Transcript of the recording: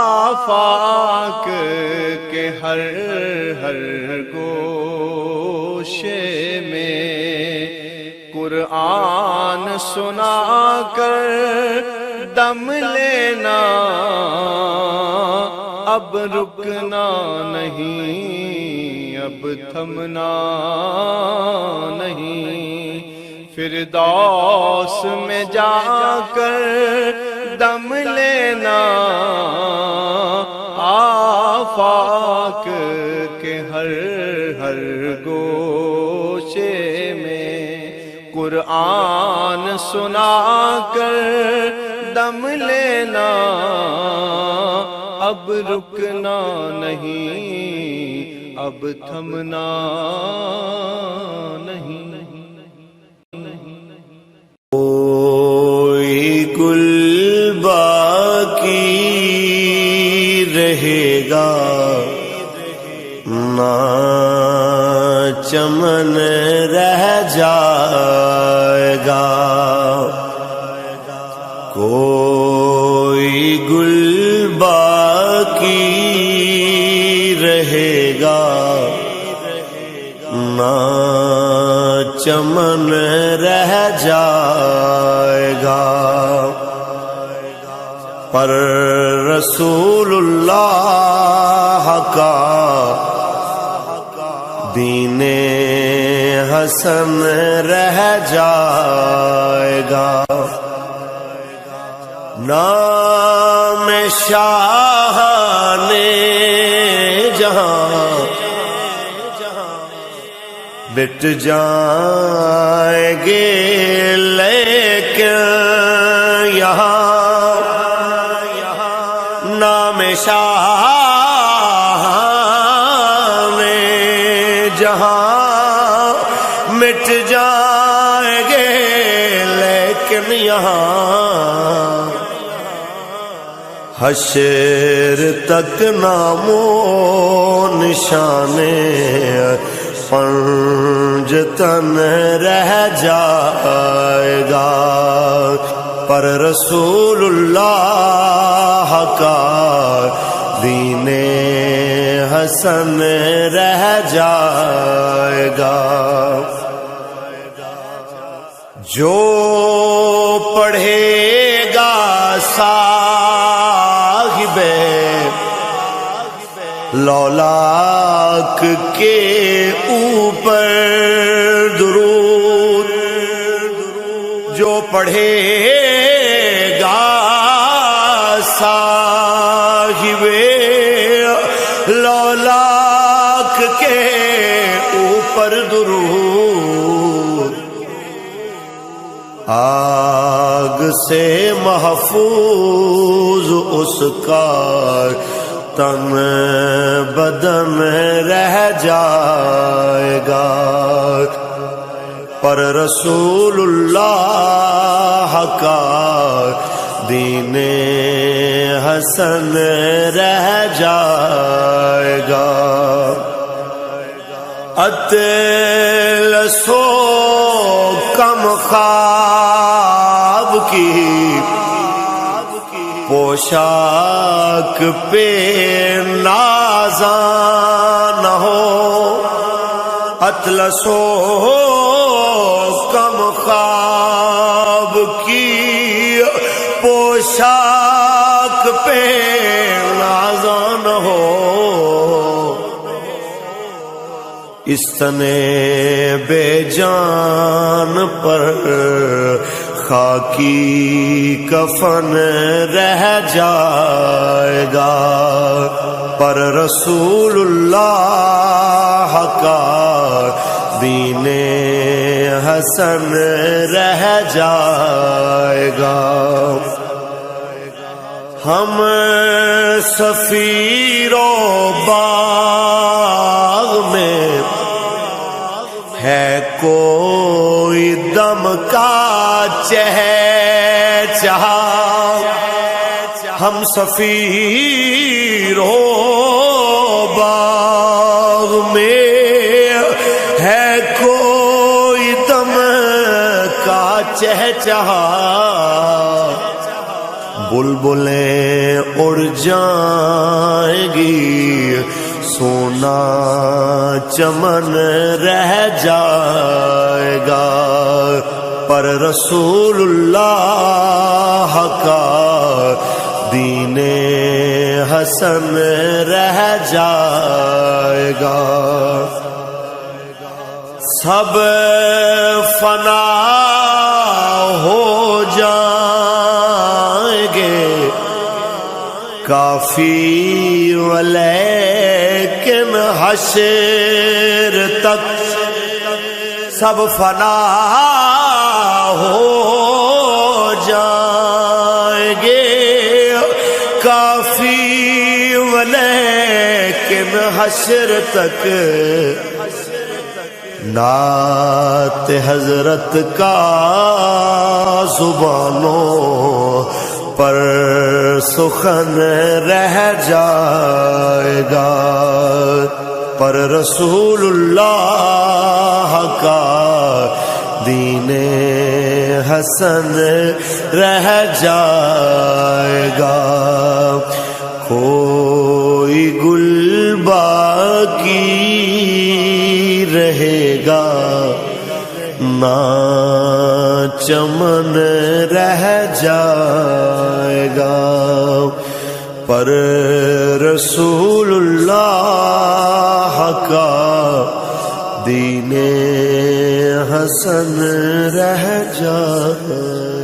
آفاق کے ہر ہر گوشے میں قرآن سنا کر دم لینا، اب رکنا نہیں، اب تھمنا نہیں، فردوس میں جا کر دم لینا، آفاق کے ہر ہر گوشے میں قرآن سنا کر دم لینا، اب رکنا نہیں، اب تھمنا نہیں۔ کوئی گل باقی رہے گا نہ چمن رہ جائے گا، کوئی گل باقی رہے گا نہ چمن رہ جائے گا، پر رسول اللہ کا دین حسن رہ جائے گا، نام شاہ نے جہاں مٹ جائیں گے، لیکن یہاں نام شاہ نے جہاں مٹ جائیں گے، لیکن یہاں حشر تک نام و نشانے پنجتن رہ جائے گا، پر رسول اللہ کا دین حسن رہ جائے گا۔ جو پڑھے گا صاحب لولاک کے اوپر درود، جو پڑھے گا صاحب لولاک کے اوپر درود، آگ سے محفوظ اس کا تن بدن رہ جائے گا، پر رسول اللہ کا دین حسن رہ جائے گا۔ اطلسو کم خواب کی پوشاک پہ نازاں نہ ہو، اطلسو کم خواب کی پوشاک پہ نازاں نہ ہو، اس تنے بے جان پر خاکی کفن رہ جائے گا، پر رسول اللہ کا دین حسن رہ جائے گا۔ ہم سفیر و باغ میں ہے کوئی دم کا چہچہا، ہم سفیر و باغ میں ہے کوئی دم کا چہچہا، بلبلیں اڑ جائیں گی، سونا چمن رہ جائے گا، پر رسول اللہ کا دین حسن رہ جائے گا۔ سب فنا ہو جائیں گے، کافی ولیکن حشر تک سب فنا ہو جائیں گے، کافی ولیکن حشر تک نعت حضرت کا زبانوں پر سخن رہ جائے گا، پر رسول اللہ کا دین حسن رہ جائے گا۔ کوئی گل باقی رہے گا، نہ چمن رہ جائے گا، پر رسول اللہ کا دین حسن رہ جائے گا۔